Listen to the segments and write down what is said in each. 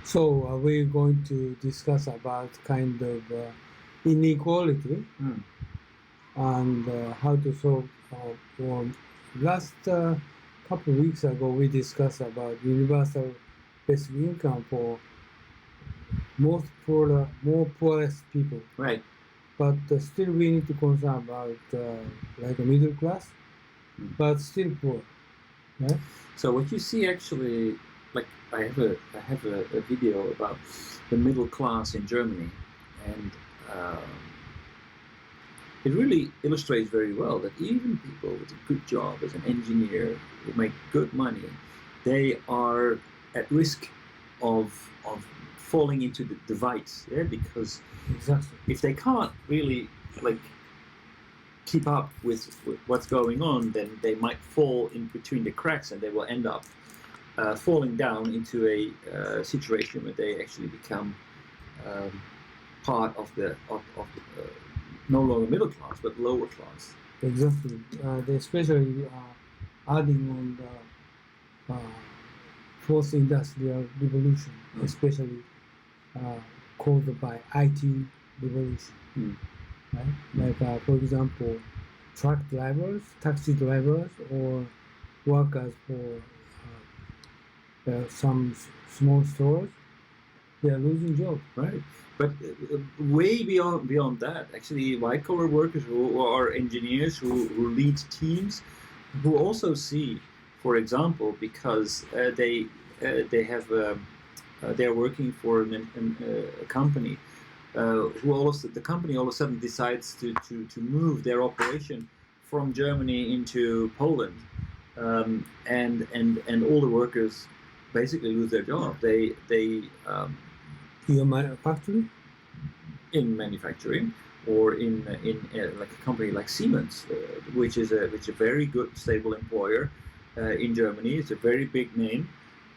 So we're going to discuss about kind of inequality and how to solve. Last couple of weeks ago, we discussed about universal basic income for more poorest people. Right. But still, we need to concern about like a middle class, but still poor. Right? So what you see actually, like I have a video about the middle class in Germany, and it really illustrates very well that even people with a good job as an engineer who make good money, they are at risk of falling into the divides, because Exactly. if they can't really like keep up with what's going on, then they might fall in between the cracks, and they will end up falling down into a situation where they actually become part of the no longer middle class but lower class. Exactly. They especially adding on the fourth industrial revolution, especially caused by IT revolution. Right? Like for example, truck drivers, taxi drivers, or workers for some small stores, they are losing jobs. Right. But way beyond that, actually, white collar workers who are engineers who lead teams, who also see, for example, because they have they're working for a company. The company all of a sudden decides to move their operation from Germany into Poland, and all the workers basically lose their job. They Your manufacturing? in manufacturing, or in like a company like Siemens, which is a very good stable employer in Germany. It's a very big name,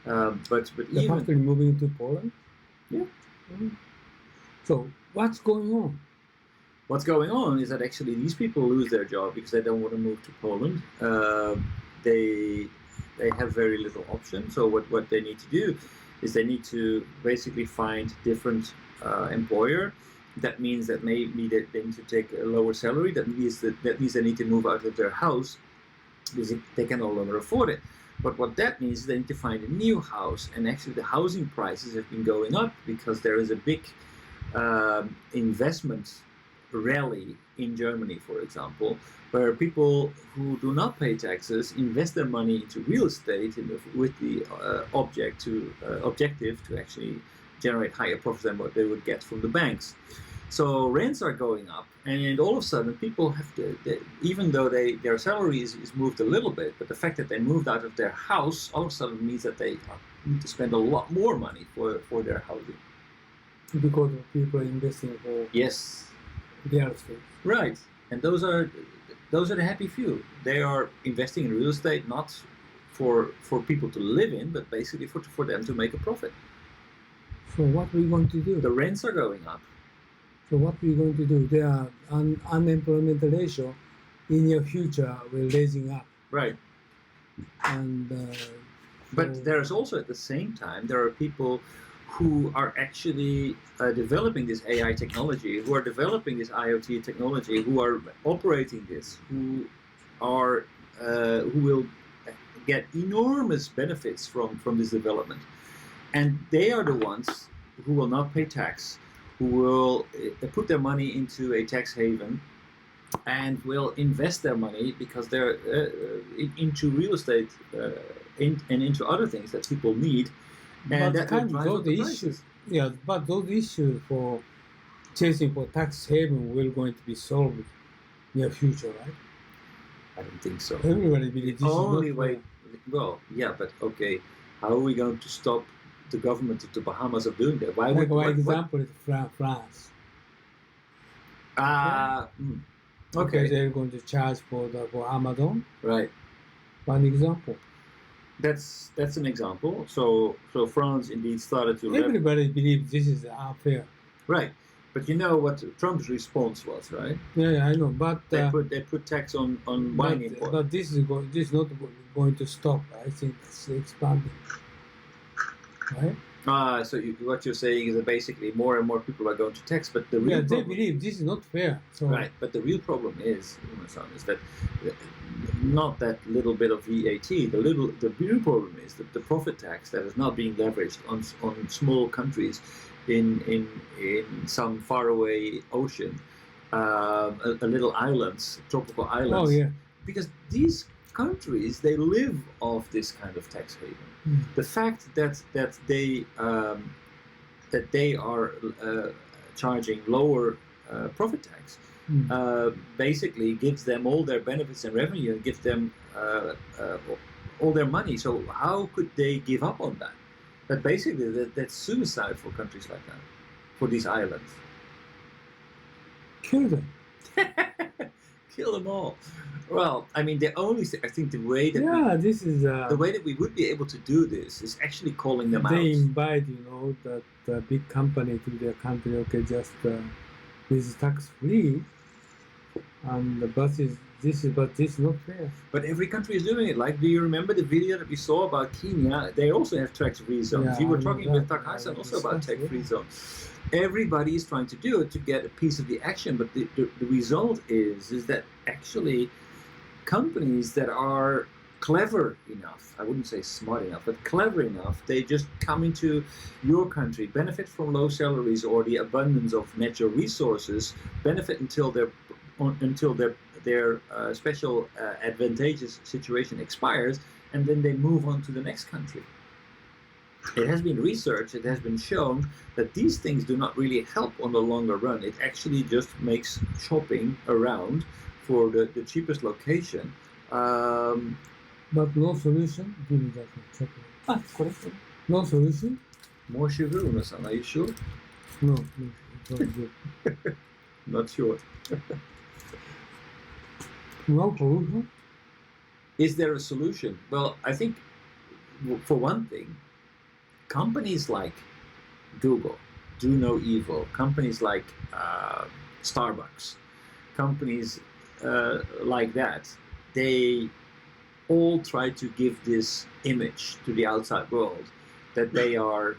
but The even factory moving to Poland? Yeah. So what's going on? What's going on is that actually these people lose their job because they don't want to move to Poland. They have very little option. So what they need to do is they need to basically find different employer. That means that maybe they need to take a lower salary. That means they need to move out of their house because they can no longer afford it. But what that means is they need to find a new house, and actually the housing prices have been going up because there is a big investment rally in Germany, for example, where people who do not pay taxes invest their money into real estate with the objective to actually generate higher profits than what they would get from the banks. So rents are going up, and all of a sudden people have to, even though their salary is moved a little bit, but the fact that they moved out of their house all of a sudden means that they need to spend a lot more money for their housing. Because of people investing for Yes, real estate. right. And those are the happy few. They are investing in real estate not for people to live in, but basically for them to make a profit. So what are we going to do? The rents are going up. So what are we going to do? Their unemployment ratio in your future will raising up. Right. And but there's also at the same time there are people who are actually developing this AI technology, who are developing this IoT technology, who are operating this, who will get enormous benefits from this development, and they are the ones who will not pay tax, who will put their money into a tax haven, and will invest their money because they're into real estate and into other things that people need. And but that will drive those up the issues, prices. but those issues for chasing for tax haven will going to be solved near future, right? I don't think so. Everybody believes this Only is not way. Well, yeah, but okay. How are we going to stop the government of the Bahamas of doing that? Why like would? one example is France. Okay. Because they're going to charge for Amazon. Right. One example. That's an example. So France indeed started to. Everybody believes this is unfair. Right. But you know what Trump's response was, right? Yeah, I know. But they put tax on wine import. But this is not going to stop. I think it's expanding. Right? What you're saying is that basically more and more people are going to text, but the real they problem, believe this is not fair. So right? But the real problem is that not that little bit of VAT. The real problem is that the profit tax that is not being leveraged on small countries in some faraway ocean, a little islands, tropical islands. Oh yeah. Because these countries, they live off this kind of tax haven. The fact that they are charging lower profit tax basically gives them all their benefits and revenue and gives them all their money. So how could they give up on that? But basically that's suicide for countries like that, for these islands. Kill them. Kill them all. Well, I mean, I think the way that the way that we would be able to do this is actually calling them out. They invite, that big company to their country. Okay, just with tax free, and this is not fair. But every country is doing it. Like, do you remember the video that we saw about Kenya? They also have tax-free zones. Yeah, you were talking with Takahashi also about tax-free zones. Everybody is trying to do it to get a piece of the action, but the result is that actually companies that are clever enough, I wouldn't say smart enough, but clever enough, they just come into your country, benefit from low salaries or the abundance of natural resources, benefit until their special advantageous situation expires, and then they move on to the next country. It has been researched, it has been shown that these things do not really help on the longer run. It actually just makes shopping around for the cheapest location. But no solution? Give me that chocolate. Correct. No solution? More sugar, Una-san, are you sure? No, it's not good. Not sure. No solution? Is there a solution? Well, I think, for one thing, companies like Google do no evil. Companies like Starbucks, companies like that, they all try to give this image to the outside world that they are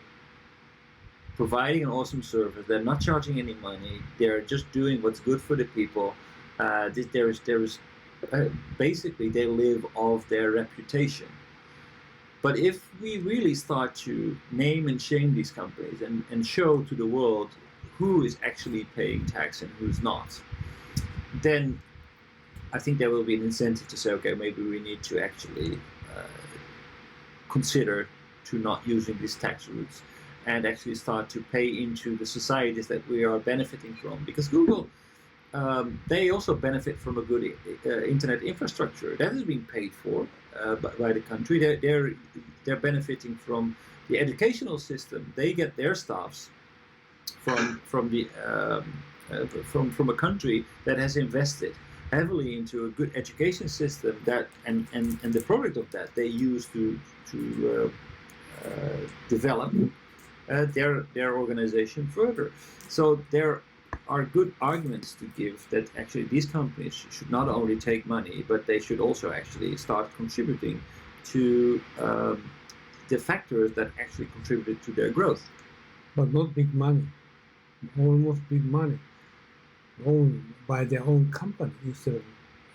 providing an awesome service. They're not charging any money. They're just doing what's good for the people. Basically, they live off their reputation. But if we really start to name and shame these companies and show to the world who is actually paying tax and who's not, then I think there will be an incentive to say, okay, maybe we need to actually consider to not using these tax routes and actually start to pay into the societies that we are benefiting from. Because Google, they also benefit from a good internet infrastructure that is being paid for by the country. They're benefiting from the educational system. They get their staffs from a country that has invested heavily into a good education system that and the product of that they use to develop their organization further. So there are good arguments to give that actually these companies should not only take money, but they should also actually start contributing to the factors that actually contributed to their growth. But not big money, almost big money, owned by their own company instead of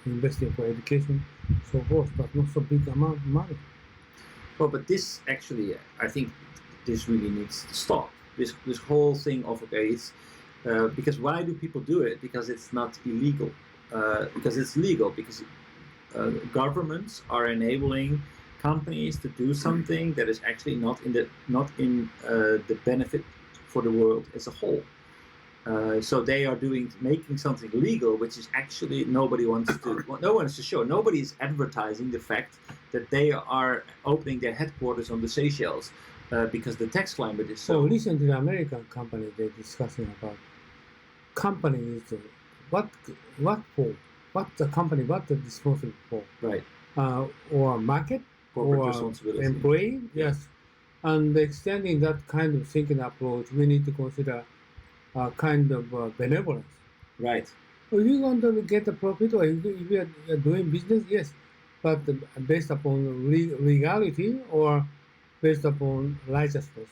investing for education, so forth, but not so big amount of money. Well, but this actually, I think this really needs to stop. This whole thing of, okay, it's because why do people do it? Because it's not illegal. Because it's legal. Because governments are enabling companies to do something that is actually not in the benefit for the world as a whole. So they are making something legal, which is actually nobody wants to. Well, no one wants to show. Nobody is advertising the fact that they are opening their headquarters on the Seychelles because the tax climate is so. So recently, the American company they're discussing about companies what the company what the responsible for, right? Or market corporate or responsibility. Employee, yes. And extending that kind of thinking approach, we need to consider kind of benevolence. Right. If you want to get a profit or if you are doing business, yes, but based upon legality or based upon righteousness.